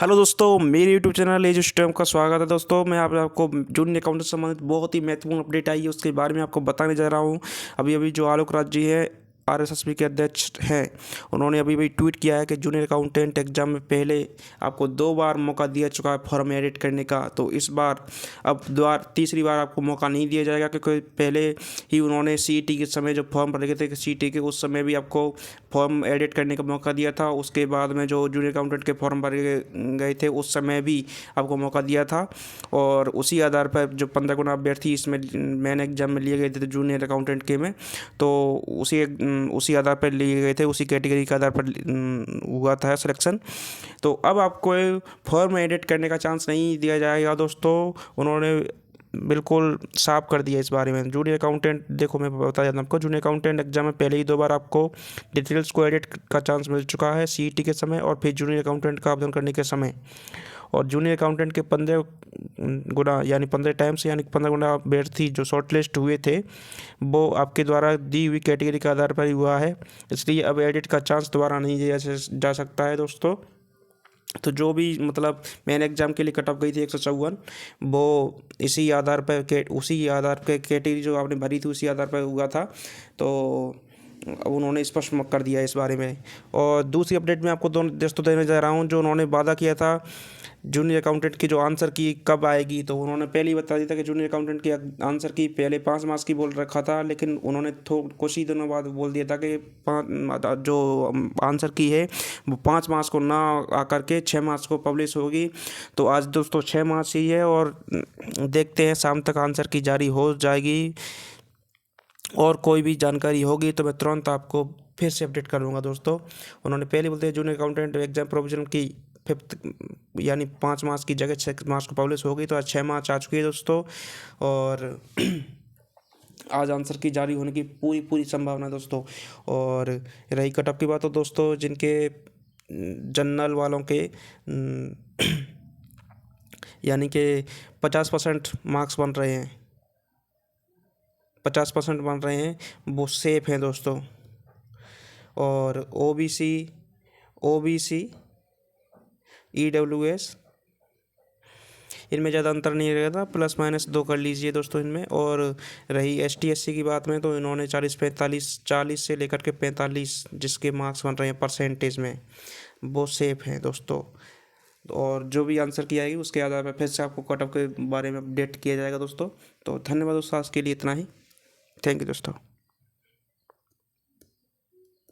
Hello दोस्तों, मेरे YouTube channel as stem का स्वागत है। दोस्तों मैं आपको जूनियर अकाउंटेंट से संबंधित बहुत ही महत्वपूर्ण अपडेट आई है, उसके बारे में आपको बताने जा रहा हूँ। अभी अभी जो आलोक राज जी है, आरएसएसबी के अध्यक्ष हैं, उन्होंने अभी भी ट्वीट किया है कि जूनियर अकाउंटेंट एग्जाम में पहले आपको 2 बार मौका दिया चुका है फॉर्म एडिट करने का। तो इस बार अब तीसरी बार आपको मौका नहीं दिया जाएगा, क्योंकि पहले ही उन्होंने सीईटी के समय जो फॉर्म भरे थे सीईटी के, उस समय भी आपको फॉर्म एडिट करने का मौका दिया था। उसके बाद में जो जूनियर अकाउंटेंट के फॉर्म भरे गए थे उस समय भी आपको मौका दिया था। और उसी आधार पर जो 15 गुना अभ्यर्थी इसमें मेन एग्जाम में लिए गए थे जूनियर अकाउंटेंट के में, तो उसी आधार पर लिए गए थे, उसी कैटेगरी के आधार पर हुआ था सिलेक्शन। तो अब आपको फॉर्म एडिट करने का चांस नहीं दिया जाएगा दोस्तों। उन्होंने बिल्कुल साफ कर दिया इस बारे में। जूनियर अकाउंटेंट, देखो मैं बता देता हूँ आपको, जूनियर अकाउंटेंट एग्जाम में पहले ही 2 बार आपको डिटेल्स को एडिट का चांस मिल चुका है, सीईटी के समय और फिर जूनियर अकाउंटेंट का आवेदन करने के समय। और जूनियर अकाउंटेंट के 15 गुना यानी 15 टाइम्स यानी 15 गुना अभ्यर्थी जो शॉर्टलिस्ट हुए थे वो आपके द्वारा दी हुई कैटेगरी के आधार पर ही हुआ है, इसलिए अब एडिट का चांस दोबारा नहीं दिया जा सकता है दोस्तों। तो जो भी मतलब मेन एग्ज़ाम के लिए कट ऑफ गई थी 154, वो उसी आधार पर कैटेगरी जो आपने भरी थी उसी आधार पर हुआ था। तो अब उन्होंने स्पष्ट कर दिया इस बारे में। और दूसरी अपडेट मैं आपको दोस्तों देने जा रहा हूँ, जो उन्होंने वादा किया था जूनियर अकाउंटेंट की जो आंसर की कब आएगी, तो उन्होंने पहले ही बता दिया था कि जूनियर अकाउंटेंट की आंसर की पहले 5 मार्च की बोल रखा था, लेकिन उन्होंने कुछ ही दिनों बाद बोल दिया था कि जो आंसर की है वो 5 मार्च को ना आकर के 6 मार्च को पब्लिश होगी। तो आज दोस्तों 6 मार्च ही है और देखते हैं शाम तक आंसर की जारी हो जाएगी। और कोई भी जानकारी होगी तो मैं तुरंत आपको फिर से अपडेट करूँगा दोस्तों। उन्होंने पहले बोलते हैं जूनियर अकाउंटेंट एग्जाम प्रोविजन की 5 यानी 5 मार्च की जगह 6 मार्च को पब्लिश हो गई, तो आज 6 मार्च आ चुकी है दोस्तों। और आज आंसर की जारी होने की पूरी संभावना है दोस्तों। और रही कट ऑफ की बात, तो दोस्तों जिनके जनरल वालों के यानी कि 50% मार्क्स बन रहे हैं, 50% बन रहे हैं, वो सेफ हैं दोस्तों। और ओबीसी ईडब्ल्यूएस इनमें ज़्यादा अंतर नहीं रहेगा, +- 2 कर लीजिए दोस्तों इनमें। और रही एसटी एससी की बात में, तो इन्होंने 40 से लेकर के 45 जिसके मार्क्स बन रहे हैं परसेंटेज में, वो सेफ हैं दोस्तों। और जो भी आंसर की आएगी उसके आधार पर फिर से आपको कट ऑफ के बारे में अपडेट किया जाएगा दोस्तों। तो धन्यवाद दोस्तों, आज के लिए इतना ही। थैंक यू दोस्तों।